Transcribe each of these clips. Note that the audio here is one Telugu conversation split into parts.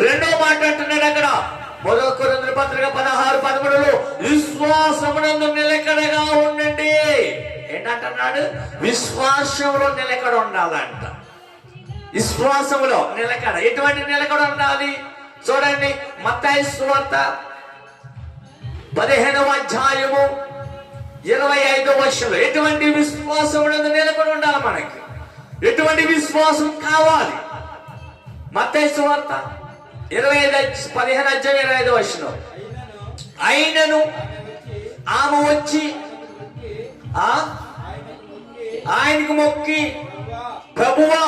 రెండో మాట అంటున్నాడు అక్కడ 1 కొరింథీయుల పత్రిక 16:13 విశ్వాసమునందు నిలకడగా ఉండండి. ఏంటంటున్నాడు? విశ్వాసంలో నిలకడ ఉండాలంట. విశ్వాసములో నిలకడ. ఎటువంటి నిలకడ ఉండాలి? చూడండి, మత్తయి సువార్త 15వ అధ్యాయము 25వ వచనం. ఎటువంటి విశ్వాసమునందు నిలకడ ఉండాలి మనకి? ఎటువంటి విశ్వాసం కావాలి? మత్తయి సువార్త 15 అధ్యాయం 25వ వచనం. అయినను ఆమె వచ్చి ఆయనకు మొక్కి, ప్రభువా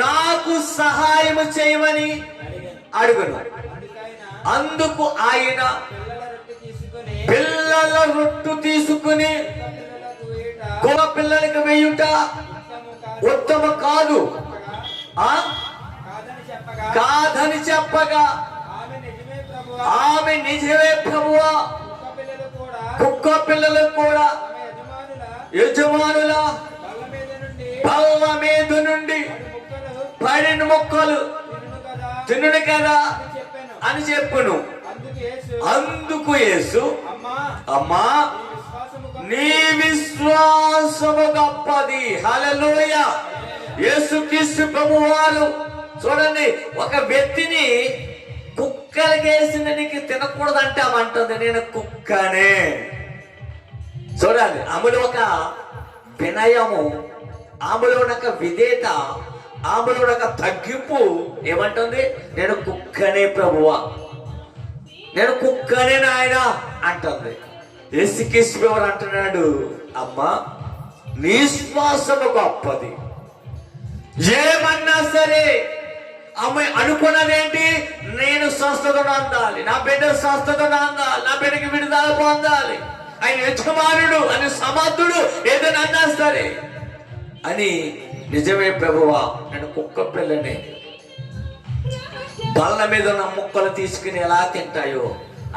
నాకు సహాయము చేయమని అడుగును. అందుకు ఆయన పిల్లల రొట్టు తీసుకుని గొప్ప పిల్లలకు వేయుట ఉత్తమ కాదు కాదని చెప్పగా ఆమె నిజమే ప్రభువా, కుక్క పిల్లలకు కూడా యజమానుల బల్ల మీద నుండి పడిన మొక్కలు తినుడు కదా అని చెప్పును. అందుకు యేసు, అమ్మా నీ విశ్వాసము గొప్పది. హల్లెలూయా. యేసుక్రీస్తు ప్రభువారు చూడండి, ఒక వ్యక్తిని కుక్కలకేసిన నీకు తినకూడదంటే ఆమంటుంది నేను కుక్కనే. చూడాలి, ఆమెలో ఒక వినయము, ఆమెలో ఒక విధేయత, ఆమెలో ఒక తగ్గింపు. ఏమంటుంది? నేను కుక్కనే ప్రభువా, నేను కుక్కనే నాయన అంటుంది. యేసుక్రీస్తు అంటున్నాడు, అమ్మా నీ విశ్వాసము గొప్పది. ఏమన్నా సరే ఆమె అనుకున్నదేంటి? నేను స్వస్థతను అందాలి, నా బిడ్డ స్వస్థతను అందాలి, నా బిడ్డకి విడుదల పొందాలి, ఆయన యజమానుడు అని సమర్థుడు, ఏదైనా అన్నా సరే అని. నిజమే ప్రభువా, నేను కుక్క పిల్లని, బల్ల మీద ఉన్న ముక్కలు తీసుకుని ఎలా తింటాయో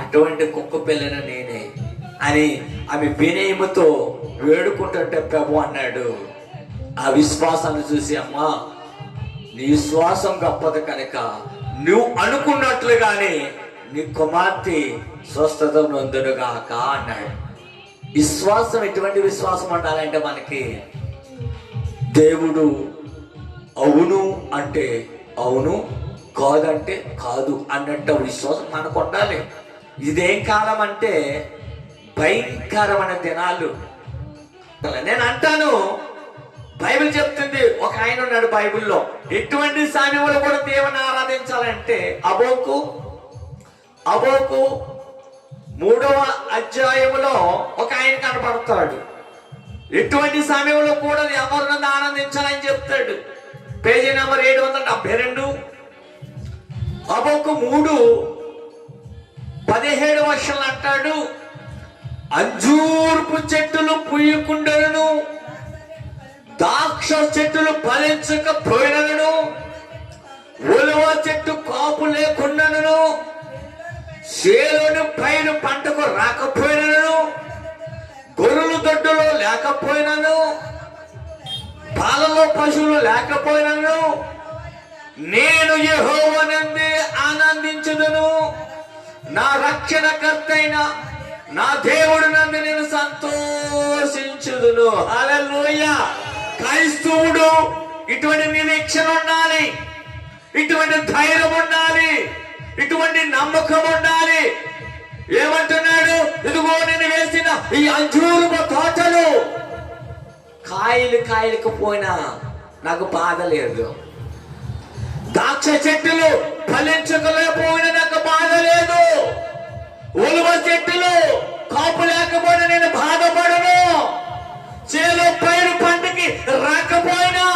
అటువంటి కుక్క పిల్లని నేనే అని ఆమె వినయముతో వేడుకుంటుంటే ప్రభు అన్నాడు, ఆ విశ్వాసాన్ని చూసి, అమ్మా నీ విశ్వాసం గొప్పది కనుక నువ్వు అనుకున్నట్లుగానే నీ కుమార్తె స్వస్థత నొందునుగాక అన్నాడు. విశ్వాసం ఎటువంటి విశ్వాసం ఉండాలంటే మనకి దేవుడు అవును అంటే అవును, కాదంటే కాదు అన్నట్టు విశ్వాసం మనకు ఉండాలి. ఇదేం కాలం అంటే భయంకరమైన దినాలు. నేను అంటాను, బైబిల్ చెప్తుంది, ఒక ఆయన ఉన్నాడు బైబిల్లో, ఎటువంటి సమయంలో కూడా దేవుని ఆరాధించాలంటే అబోకు 3వ అధ్యాయములో ఒక ఆయన కనపడతాడు. ఎటువంటి సమయంలో కూడా ఎవరినన్నా ఆనందించాలని చెప్తాడు. Page number 772. అబోకు 3:17 వర్షాలు అంటాడు, అంజూర్పు చెట్టులు పుయ్యకుండలను, ద్రాక్ష చెట్టులు ఫలించకపోయినను, ఉలవ చెట్టు కాపు లేకుండాను, చేలోని పైన పంటకు రాకపోయినను, గొర్రెలు దొడ్డులో లేకపోయినను, పాలలో పశువులు లేకపోయినను, నేను యెహోవానందే ఆనందించుదును, నా రక్షణకర్త అయిన నా దేవుడు నందు నేను సంతోషించుదును. హల్లెలూయా. క్రైస్తవుడు ఇటువంటి నిరీక్షణ ఉండాలి, ఇటువంటి ధైర్యం ఉండాలి, ఇటువంటి నమ్మకం ఉండాలి. ఏమంటున్నాడు? ఇదిగో నేను వేసిన ఈ అంజూరపు తోటలు కాయలకు పోయినా నాకు బాధ లేదు, ద్రాక్ష చెట్టులు ఫలించకపోయినా నాకు బాధ లేదు, ఉలవ చెట్టులు కాపు లేకపోయినా నేను బాధపడను, చేలో పైరు పంటకి రాకపోయినా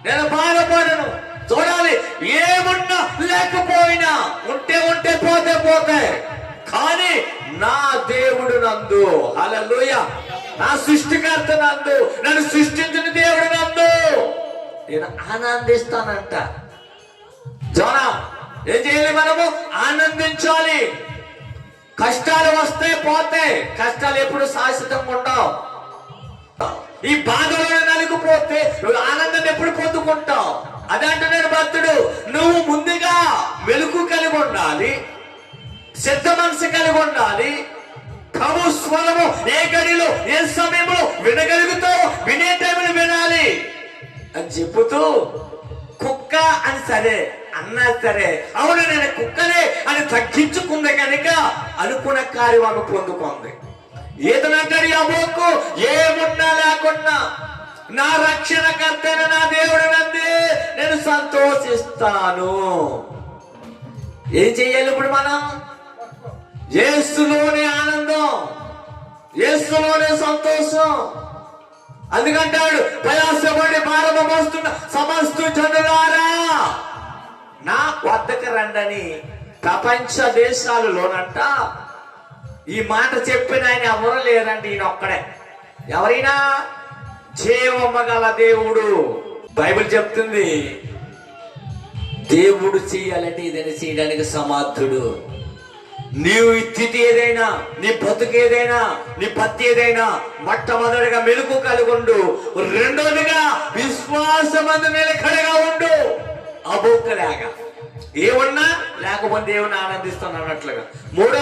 నేను బాధపడను. చూడాలి, ఏమున్నా లేకపోయినా, ఉంటే పోతే కానీ నా దేవుడు నందు, హల్లెలూయా, నా సృష్టికర్త నందు, నన్ను సృష్టించిన దేవుడు నందు నేను ఆనందిస్తానంట. జోనా ఏం చేయాలి? మనము ఆనందించాలి. కష్టాలు వస్తే పోతే, కష్టాలు ఎప్పుడు శాశ్వతంగా ఉండవు. ఈ బాధలో నలిగిపోతే ఆనందం ఎప్పుడు పొందుకుంటావు? అదే అంటున్నాడు భక్తుడు, నువ్వు ముందుగా వెలుగు కలిగి ఉండాలి, సిద్ధ మనసు కలిగి ఉండాలి. ప్రభు స్వరము ఏ గడిలో ఏ సమయంలో వినగలుగుతావు, వినే టైంలో వినాలి అని చెబుతూ, కుక్క అని సరే అన్నా సరే, అవును నేను కుక్కనే అని తగ్గించుకుంది కనుక అనుకున్న కార్యం ఆమె పొందుకుంది. ఏదనంటాడు యాబోకు, ఏమున్నా లేకున్నా నా రక్షణకర్తైన నా దేవుడు నందే నేను సంతోషిస్తాను. ఏం చెయ్యాలి ఇప్పుడు మనం? యేసులోనే ఆనందం, యేసులోనే సంతోషం. అందుకంటాడు, ప్రయాసపడి భారము మోస్తున్న సమస్త జనులారా నా వద్దకు రండని. ప్రపంచ దేశాలలోనంట ఈ మాట చెప్పిన ఆయన ఎవరు లేరండి, ఈయన ఒక్కడే. ఎవరైనా జీవమగల దేవుడు. బైబిల్ చెప్తుంది, దేవుడు చేయాలంటే ఇదని చేయడానికి సమర్థుడు. నీవు స్థితి ఏదైనా, నీ బతుకు ఏదైనా, నీ పత్తి ఏదైనా, మొట్టమొదటిగా మెలుగు కలిగి ఉండు. రెండోదిగా విశ్వాసమందు నిలకడగా ఉండు. అబోక్కలాగా ఏమన్నా లేకపోతే దేవుని ఆనందిస్తాను అన్నట్లుగా. మూడో